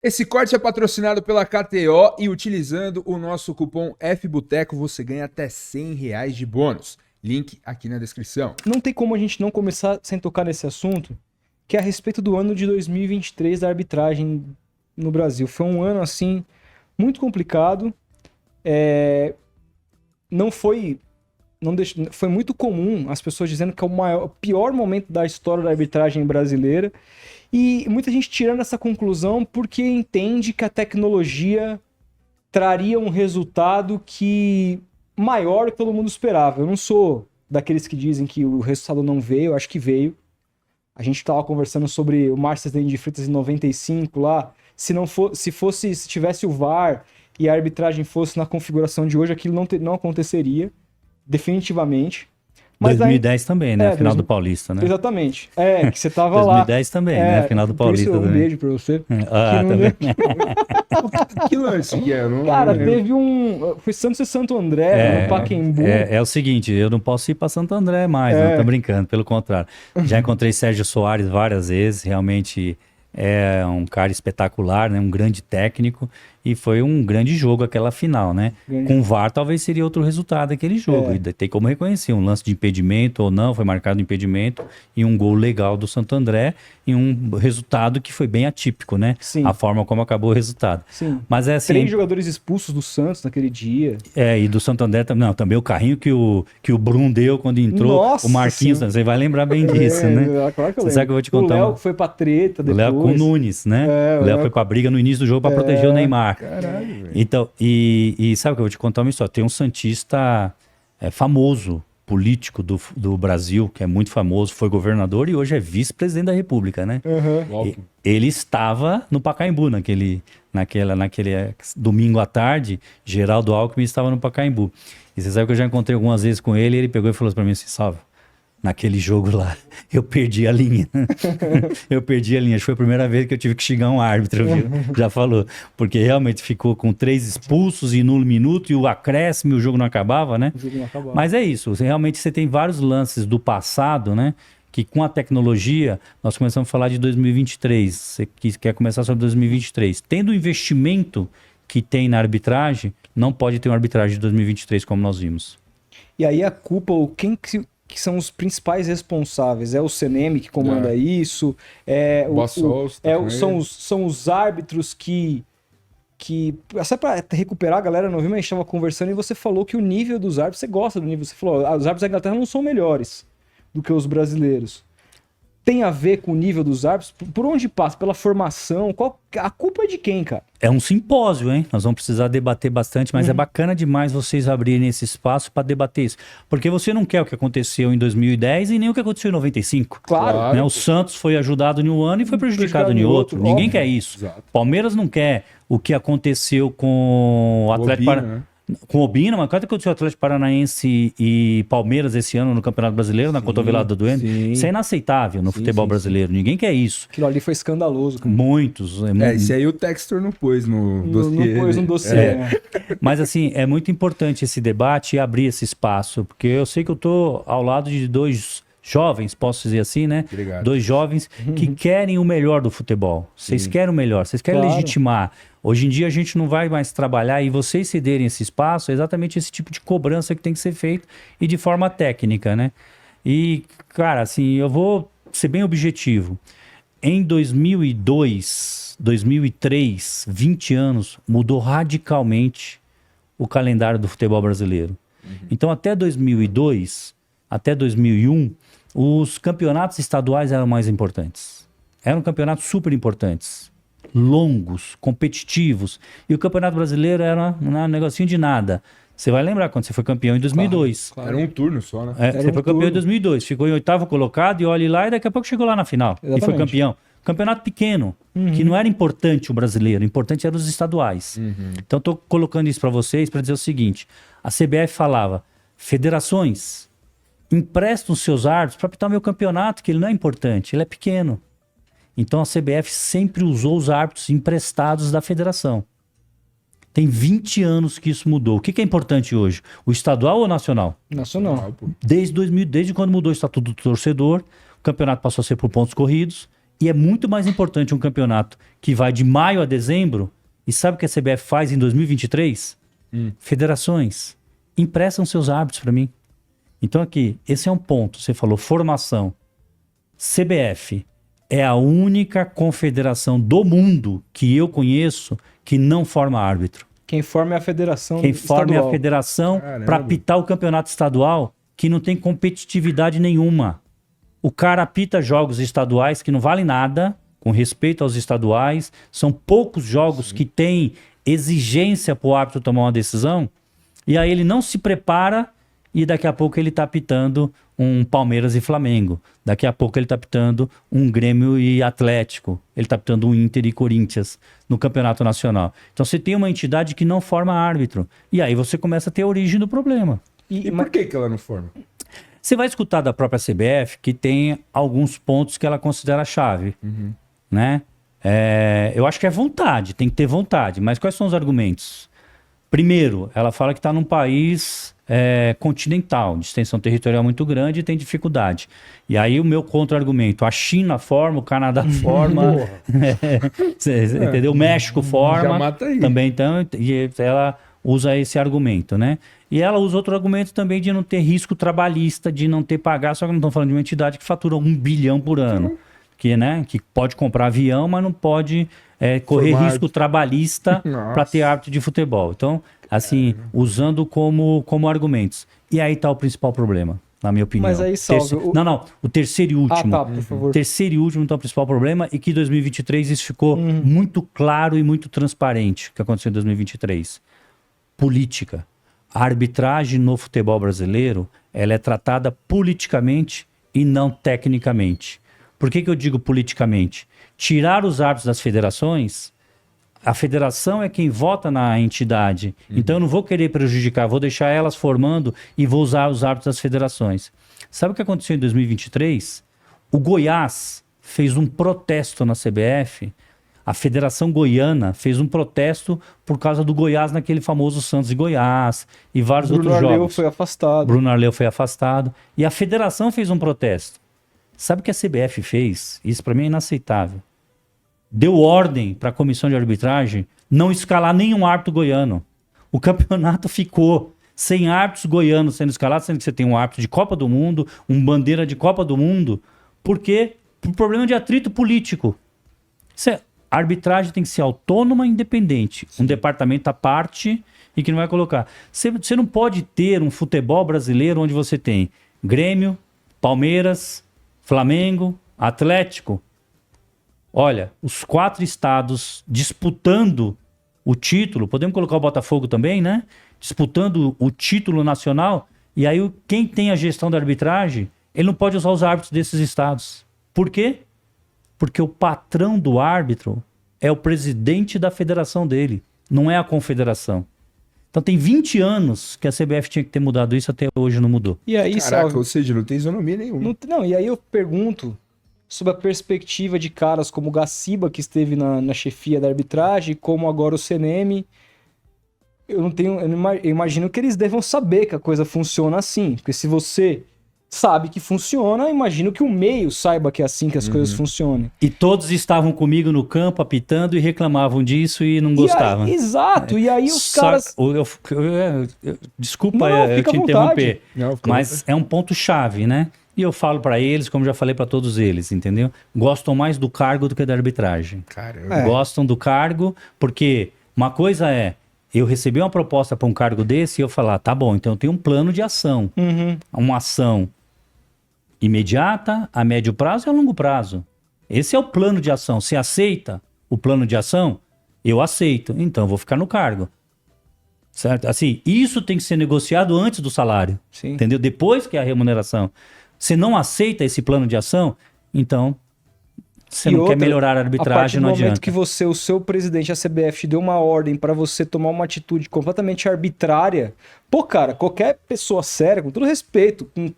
Esse corte é patrocinado pela KTO e utilizando o nosso cupom FBOTECO você ganha até R$100 de bônus. Link aqui na descrição. Não tem como a gente não começar sem tocar nesse assunto, que é a respeito do ano de 2023 da arbitragem no Brasil. Foi um ano, assim, muito complicado. Foi muito comum as pessoas dizendo que é o pior momento da história da arbitragem brasileira. E muita gente tirando essa conclusão porque entende que a tecnologia traria um resultado maior do que todo mundo esperava. Eu não sou daqueles que dizem que o resultado não veio, eu acho que veio. A gente estava conversando sobre o Márcio de Freitas em 95 lá. Se tivesse o VAR e a arbitragem fosse na configuração de hoje, aquilo não aconteceria, definitivamente. Mas 2010 também, né? A final do Paulista, né? Exatamente. Que você tava 2010 lá. 2010 também, né? A final do Paulista também. Um beijo pra você. Também. Que lance que é? Cara, teve foi Santos e Santo André, no Pacaembu. É o seguinte, eu não posso ir pra Santo André mais, não tô brincando, pelo contrário. Já encontrei Sérgio Soares várias vezes, realmente é um cara espetacular, né? Um grande técnico. E foi um grande jogo aquela final, né? Com o VAR talvez seria outro resultado aquele jogo. E tem como reconhecer um lance de impedimento ou não, foi marcado impedimento e um gol legal do Santo André e um resultado que foi bem atípico, né? Sim. A forma como acabou o resultado. Sim. Mas é assim, 3 jogadores expulsos do Santos naquele dia. E do Santo André também o carrinho que o Bruno deu quando entrou. Nossa, o Marquinhos, você vai lembrar bem disso, né? Claro que eu lembro. Você sabe que eu vou te contar. O Léo foi pra treta depois. O Léo com o Nunes, né? O Léo foi pra briga no início do jogo pra proteger o Neymar. Caralho, velho. Então, e sabe o que eu vou te contar uma história? Tem um santista famoso, político do Brasil, que é muito famoso, foi governador e hoje é vice-presidente da República, né? Ele estava no Pacaembu, naquele domingo à tarde, Geraldo Alckmin estava no Pacaembu. E você sabe que eu já encontrei algumas vezes com ele e ele pegou e falou pra mim assim, Salvo, naquele jogo lá, eu perdi a linha. Eu perdi a linha. Acho que foi a primeira vez que eu tive que xingar um árbitro, viu? Já falou. Porque realmente ficou com 3 expulsos e no minuto e o acréscimo e o jogo não acabava, né? O jogo não acabava. Mas é isso. Realmente você tem vários lances do passado, né? Que com a tecnologia, nós começamos a falar de 2023. Você quer começar sobre 2023. Tendo o investimento que tem na arbitragem, não pode ter uma arbitragem de 2023 como nós vimos. E aí a culpa, quem que são os principais responsáveis? É o CNM que comanda isso? São os árbitros que só para recuperar, a galera não viu, mas a gente estava conversando e você falou que o nível dos árbitros, você gosta do nível, você falou, os árbitros da Inglaterra não são melhores do que os brasileiros. Tem a ver com o nível dos árbitros? Por onde passa? Pela formação? A culpa é de quem, cara? É um simpósio, hein? Nós vamos precisar debater bastante, mas é bacana demais vocês abrirem esse espaço para debater isso. Porque você não quer o que aconteceu em 2010 e nem o que aconteceu em 95. Claro. Né? O Santos foi ajudado em um ano e foi prejudicado em outro. Ninguém quer isso. Exato. Palmeiras não quer o que aconteceu com o Atlético Paranaense. Com o Obina, mas quando aconteceu o Atlético Paranaense e Palmeiras esse ano no Campeonato Brasileiro, na cotovelada do Duende, isso é inaceitável no futebol brasileiro. Ninguém quer isso. Aquilo ali foi escandaloso, cara. Muitos. Isso aí o Textor não pôs no dossiê. Não pôs no dossiê. Mas assim, é muito importante esse debate e abrir esse espaço, porque eu sei que eu tô ao lado de 2 jovens, posso dizer assim, né? Obrigado. 2 jovens que querem o melhor do futebol. Vocês querem o melhor, vocês querem legitimar. Hoje em dia a gente não vai mais trabalhar e vocês cederem esse espaço, é exatamente esse tipo de cobrança que tem que ser feito e de forma técnica, né? E, cara, assim, eu vou ser bem objetivo. Em 2002, 2003, 20 anos, mudou radicalmente o calendário do futebol brasileiro. Então, até 2002, até 2001, os campeonatos estaduais eram mais importantes. Eram campeonatos super importantes. Longos, competitivos. E o Campeonato Brasileiro era um negocinho de nada. Você vai lembrar quando você foi campeão em 2002. Claro. Era um turno só, né? Você foi campeão em 2002. Ficou em 8º colocado e olhe lá e daqui a pouco chegou lá na final. Exatamente. E foi campeão. Campeonato pequeno, que não era importante o brasileiro. Importante eram os estaduais. Então estou colocando isso para vocês para dizer o seguinte. A CBF falava, federações, emprestam os seus árbitros para apitar o meu campeonato, que ele não é importante, ele é pequeno. Então a CBF sempre usou os árbitros emprestados da federação. Tem 20 anos que isso mudou. O que é importante hoje? O estadual ou o nacional? Nacional. Desde quando mudou o estatuto do torcedor, o campeonato passou a ser por pontos corridos. E é muito mais importante um campeonato que vai de maio a dezembro. E sabe o que a CBF faz em 2023? Federações emprestam seus árbitros para mim. Então aqui, esse é um ponto. Você falou formação. CBF é a única confederação do mundo que eu conheço que não forma árbitro. Quem forma é a federação Quem forma é a estadual. federação Caramba. para apitar o campeonato estadual, que não tem competitividade nenhuma. O cara apita jogos estaduais que não valem nada, com respeito aos estaduais. São poucos jogos que têm exigência para o árbitro tomar uma decisão. E aí ele não se prepara e daqui a pouco ele está apitando um Palmeiras e Flamengo. Daqui a pouco ele está apitando um Grêmio e Atlético. Ele está apitando um Inter e Corinthians no Campeonato Nacional. Então você tem uma entidade que não forma árbitro. E aí você começa a ter a origem do problema. E por que ela não forma? Você vai escutar da própria CBF que tem alguns pontos que ela considera chave, né? Eu acho que é vontade, tem que ter vontade. Mas quais são os argumentos? Primeiro, ela fala que está num país continental, de extensão territorial muito grande e tem dificuldade. E aí o meu contra-argumento, a China forma, o Canadá forma, entendeu? O México forma, Já mata aí. também então, e ela usa esse argumento, né? E ela usa outro argumento também de não ter risco trabalhista, de não ter pagar, só que não estamos falando de uma entidade que fatura 1 bilhão por ano, que pode comprar avião, mas não pode correr Formar risco trabalhista Nossa. para ter árbitro de futebol. Então, assim, usando como argumentos. E aí está o principal problema, na minha opinião. Mas aí, Salve, Não, o terceiro e último. Ah, tá, por favor. O terceiro e último então é o principal problema e que em 2023 isso ficou muito claro e muito transparente o que aconteceu em 2023. Política. A arbitragem no futebol brasileiro, ela é tratada politicamente e não tecnicamente. Por que eu digo politicamente? Tirar os árbitros das federações, a federação é quem vota na entidade. Então eu não vou querer prejudicar, vou deixar elas formando e vou usar os árbitros das federações. Sabe o que aconteceu em 2023? O Goiás fez um protesto na CBF. A Federação Goiana fez um protesto por causa do Goiás naquele famoso Santos e Goiás e vários Bruno outros Arleu jogos. foi afastado. Bruno Arleu foi afastado. E a federação fez um protesto. Sabe o que a CBF fez? Isso para mim é inaceitável. Deu ordem para a comissão de arbitragem não escalar nenhum árbitro goiano. O campeonato ficou sem árbitros goianos sendo escalados, sendo que você tem um árbitro de Copa do Mundo, um bandeira de Copa do Mundo. Por quê? Por problema de atrito político. A arbitragem tem que ser autônoma e independente. Um departamento à parte e que não vai colocar. Você não pode ter um futebol brasileiro onde você tem Grêmio, Palmeiras, Flamengo, Atlético. Olha, os 4 estados disputando o título. Podemos colocar o Botafogo também, né? Disputando o título nacional. E aí quem tem a gestão da arbitragem, ele não pode usar os árbitros desses estados. Por quê? Porque o patrão do árbitro é o presidente da federação dele, não é a confederação. Então tem 20 anos que a CBF tinha que ter mudado isso, até hoje não mudou. E aí, Caraca, Salve, ou seja, não tem isonomia nenhuma. não, e aí eu pergunto sobre a perspectiva de caras como o Gaciba, que esteve na chefia da arbitragem, como agora o CNM. Eu imagino que eles devam saber que a coisa funciona assim, porque se você sabe que funciona, imagino que o meio saiba que é assim que as coisas funcionam. E todos estavam comigo no campo apitando e reclamavam disso e não gostavam. Exato, e aí os caras... Desculpa Não, eu fica te à interromper, Não, fica à mas é um ponto chave, né? E eu falo pra eles, como já falei pra todos eles, entendeu? Gostam mais do cargo do que da arbitragem. Caramba. Gostam do cargo, porque uma coisa é eu receber uma proposta para um cargo desse e eu falar, tá bom, então eu tenho um plano de ação. Uma ação imediata, a médio prazo e a longo prazo. Esse é o plano de ação. Você aceita o plano de ação? Eu aceito. Então eu vou ficar no cargo. Certo? Assim, isso tem que ser negociado antes do salário. Sim. Entendeu? Depois que é a remuneração. Você não aceita esse plano de ação, então você E não outra, quer melhorar a a partir arbitragem, do não momento adianta. que o seu presidente, a CBF, te deu uma ordem pra você tomar uma atitude completamente arbitrária, pô, cara, qualquer pessoa séria, com todo respeito, com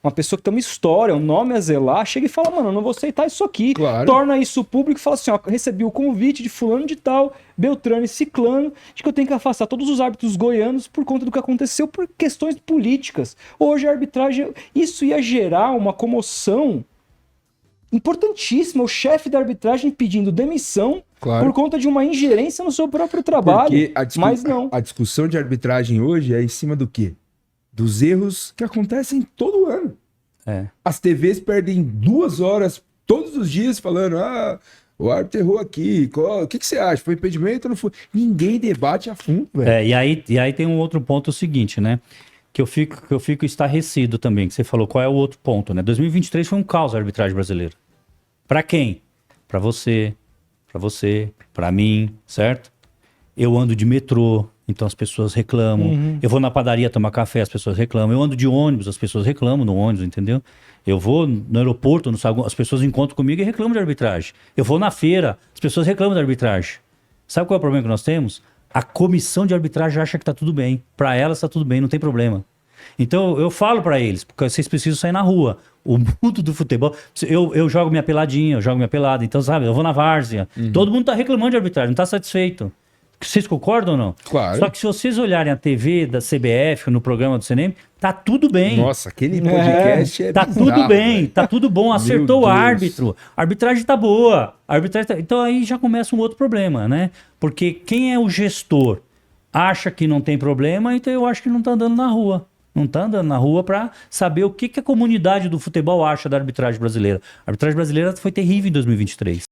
uma pessoa que tem uma história, um nome a zelar, chega e fala, mano, eu não vou aceitar isso aqui. Claro. Torna isso público e fala assim, ó, recebi o convite de fulano de tal, Beltrano e Ciclano, de que eu tenho que afastar todos os árbitros goianos por conta do que aconteceu por questões políticas. Hoje a arbitragem, isso ia gerar uma comoção importantíssima, o chefe da arbitragem pedindo demissão Claro. por conta de uma ingerência no seu próprio trabalho. Porque Mas não. a discussão de arbitragem hoje é em cima do quê? Dos erros que acontecem todo ano. É. As TVs perdem 2 horas todos os dias falando, o árbitro errou aqui, o que você acha? Foi impedimento ou não foi? Ninguém debate a fundo, velho. E aí tem um outro ponto seguinte, né? Que eu fico estarrecido também, que você falou, qual é o outro ponto, né? 2023 foi um caos a arbitragem brasileira. Pra quem? Pra você, pra mim, certo? Eu ando de metrô, então as pessoas reclamam. Eu vou na padaria tomar café, as pessoas reclamam. Eu ando de ônibus, as pessoas reclamam no ônibus, entendeu? Eu vou no aeroporto, no saguão, as pessoas encontram comigo e reclamam de arbitragem. Eu vou na feira, as pessoas reclamam de arbitragem. Sabe qual é o problema que nós temos? A comissão de arbitragem acha que tá tudo bem. Pra elas tá tudo bem, não tem problema. Então eu falo pra eles, porque vocês precisam sair na rua. O mundo do futebol, eu jogo minha peladinha, eu jogo minha pelada, então sabe, eu vou na várzea. Todo mundo tá reclamando de arbitragem, não tá satisfeito. Vocês concordam ou não? Claro. Só que se vocês olharem a TV da CBF, no programa do CNM, tá tudo bem. Nossa, aquele podcast é Tá bizarro, tudo bem, velho. tá tudo bom, acertou o Deus. árbitro, a arbitragem tá boa, a arbitragem tá... Então aí já começa um outro problema, né? Porque quem é o gestor acha que não tem problema, então eu acho que não tá andando na rua. Não tá andando na rua para saber o que a comunidade do futebol acha da arbitragem brasileira. A arbitragem brasileira foi terrível em 2023.